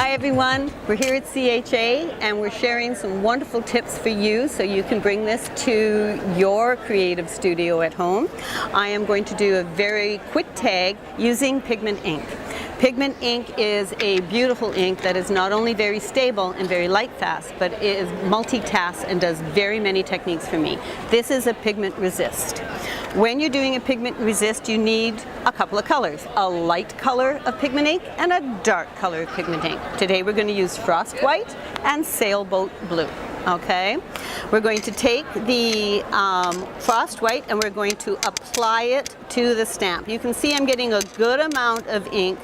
Hi everyone, we're here at CHA and we're sharing some wonderful tips for you so you can bring this to your creative studio at home. I am going to do a very quick tag using Pigment Ink. Pigment Ink is a beautiful ink that is not only very stable and very light fast, but it is multitasks and does very many techniques for me. This is a pigment resist. When you're doing a pigment resist, you need a couple of colors, a light color of pigment ink and a dark color of pigment ink. Today we're going to use Frost White and Sailboat Blue. Okay, we're going to take the Frost White and we're going to apply it to the stamp. You can see I'm getting a good amount of ink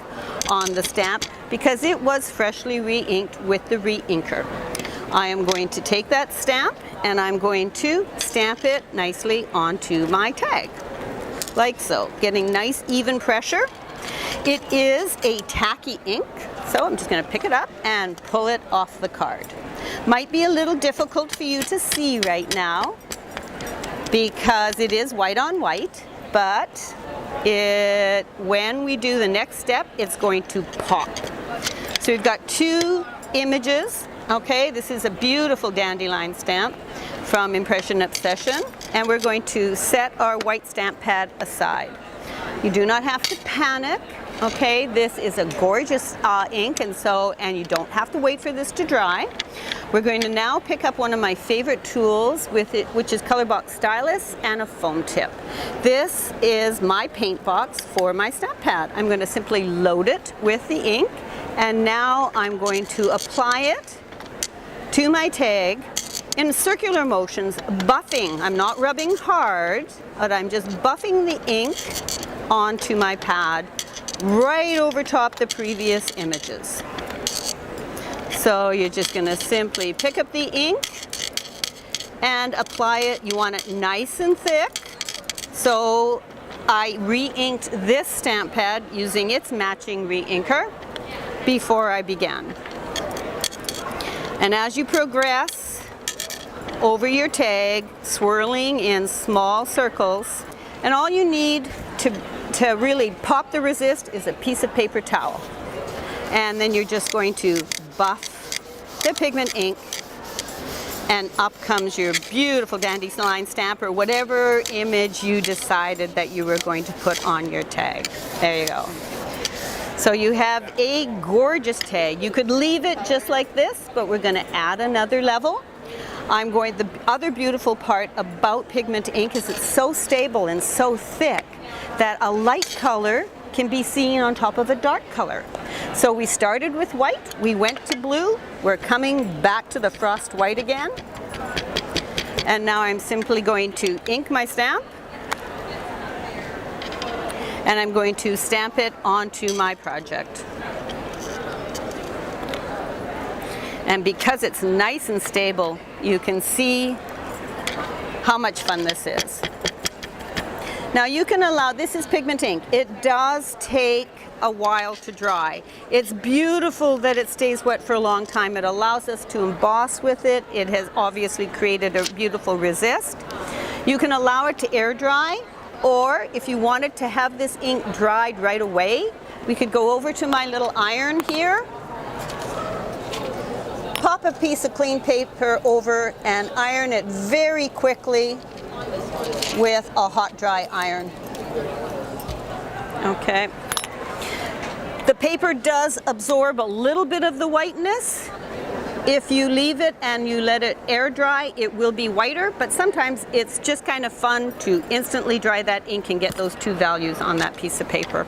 on the stamp because it was freshly re-inked with the re-inker. I am going to take that stamp and I'm going to stamp it nicely onto my tag, like so, getting nice even pressure. It is a tacky ink, so I'm just going to pick it up and pull it off the card. Might be a little difficult for you to see right now because it is white on white, but when we do the next step, it's going to pop. So we've got two images. Okay, this is a beautiful dandelion stamp from Impression Obsession, and we're going to set our white stamp pad aside. You do not have to panic. Okay, this is a gorgeous ink, and you don't have to wait for this to dry. We're going to now pick up one of my favorite tools with it, which is Color Box Stylus and a foam tip. This is my paint box for my stamp pad. I'm going to simply load it with the ink, and now I'm going to apply it to my tag in circular motions, buffing. I'm not rubbing hard, but I'm just buffing the ink onto my pad right over top the previous images. So you're just going to simply pick up the ink and apply it. You want it nice and thick. So I re-inked this stamp pad using its matching re-inker before I began. And as you progress over your tag, swirling in small circles, and all you need to really pop the resist is a piece of paper towel. And then you're just going to buff the pigment ink, and up comes your beautiful dandelion stamp or whatever image you decided that you were going to put on your tag. There you go. So you have a gorgeous tag. You could leave it just like this, but we're going to add another level. The other beautiful part about pigment ink is it's so stable and so thick that a light color can be seen on top of a dark color. So we started with white, we went to blue, we're coming back to the Frost White again. And now I'm simply going to ink my stamp. And I'm going to stamp it onto my project. And because it's nice and stable, you can see how much fun this is. Now you can allow, this is pigment ink. It does take a while to dry. It's beautiful that it stays wet for a long time. It allows us to emboss with it. It has obviously created a beautiful resist. You can allow it to air dry, or if you wanted to have this ink dried right away, we could go over to my little iron here, pop a piece of clean paper over and iron it very quickly with a hot dry iron. Okay. The paper does absorb a little bit of the whiteness. If you leave it and you let it air dry, it will be whiter, but sometimes it's just kind of fun to instantly dry that ink and get those two values on that piece of paper.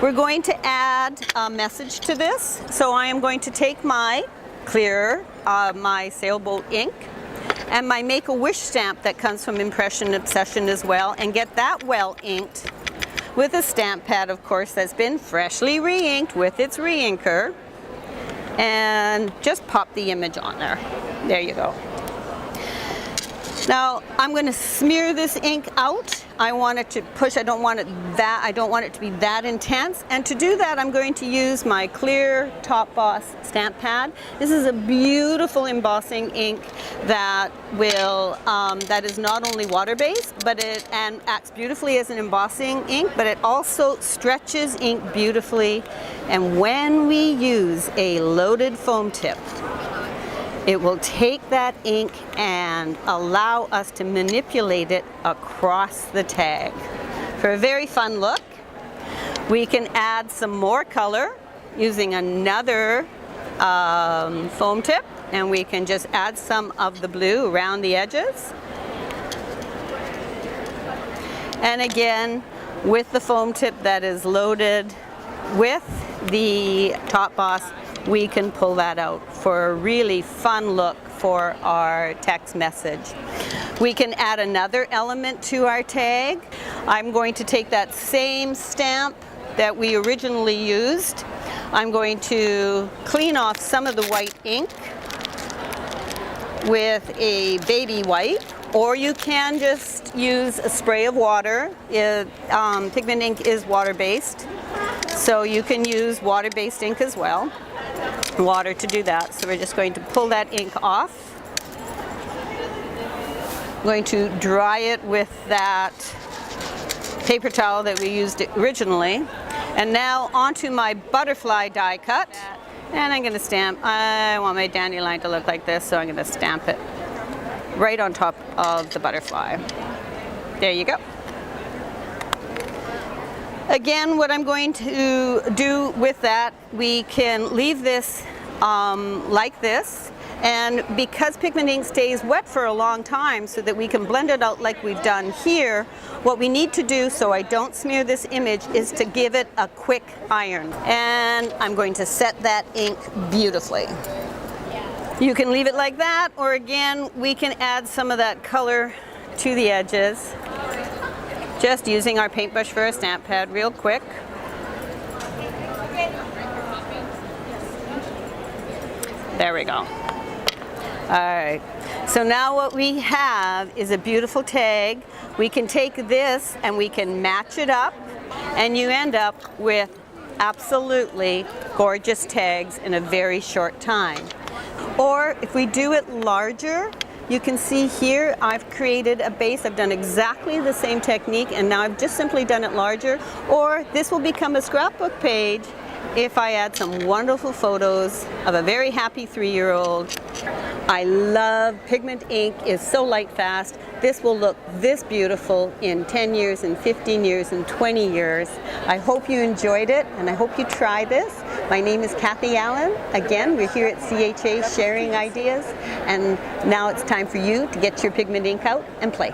We're going to add a message to this. So I am going to take my my Sailboat ink and my Make-A-Wish stamp that comes from Impression Obsession as well, and get that well inked with a stamp pad, of course, that's been freshly re-inked with its re-inker, and just pop the image on there. There you go. Now I'm going to smear this ink out. I want it to push. I don't want it to be that intense. And to do that, I'm going to use my clear Top Boss stamp pad. This is a beautiful embossing ink that that is not only water-based, but it acts beautifully as an embossing ink, but it also stretches ink beautifully. And when we use a loaded foam tip, it will take that ink and allow us to manipulate it across the tag. For a very fun look, we can add some more color using another foam tip, and we can just add some of the blue around the edges. And again, with the foam tip that is loaded with the Top Boss, we can pull that out for a really fun look for our text message. We can add another element to our tag. I'm going to take that same stamp that we originally used. I'm going to clean off some of the white ink with a baby wipe, or you can just use a spray of water. Pigment ink is water-based, so you can use water-based ink as well. Water to do that. So we're just going to pull that ink off. I'm going to dry it with that paper towel that we used originally. And now onto my butterfly die cut. And I'm going to stamp. I want my dandelion to look like this, so I'm going to stamp it right on top of the butterfly. There you go. Again, what I'm going to do with that, we can leave this like this, and because pigment ink stays wet for a long time so that we can blend it out like we've done here, what we need to do so I don't smear this image is to give it a quick iron. And I'm going to set that ink beautifully. You can leave it like that, or again, we can add some of that color to the edges. Just using our paintbrush for a stamp pad real quick. There we go. All right, so now what we have is a beautiful tag. We can take this and we can match it up, and you end up with absolutely gorgeous tags in a very short time. Or if we do it larger, you can see here I've created a base. I've done exactly the same technique, and now I've just simply done it larger. Or this will become a scrapbook page if I add some wonderful photos of a very happy 3-year-old. I love Pigment Ink. Is so light fast. This will look this beautiful in 10 years, and 15 years, and 20 years. I hope you enjoyed it, and I hope you try this. My name is Cathie Allan. Again, we're here at CHA sharing ideas, and now it's time for you to get your pigment ink out and play.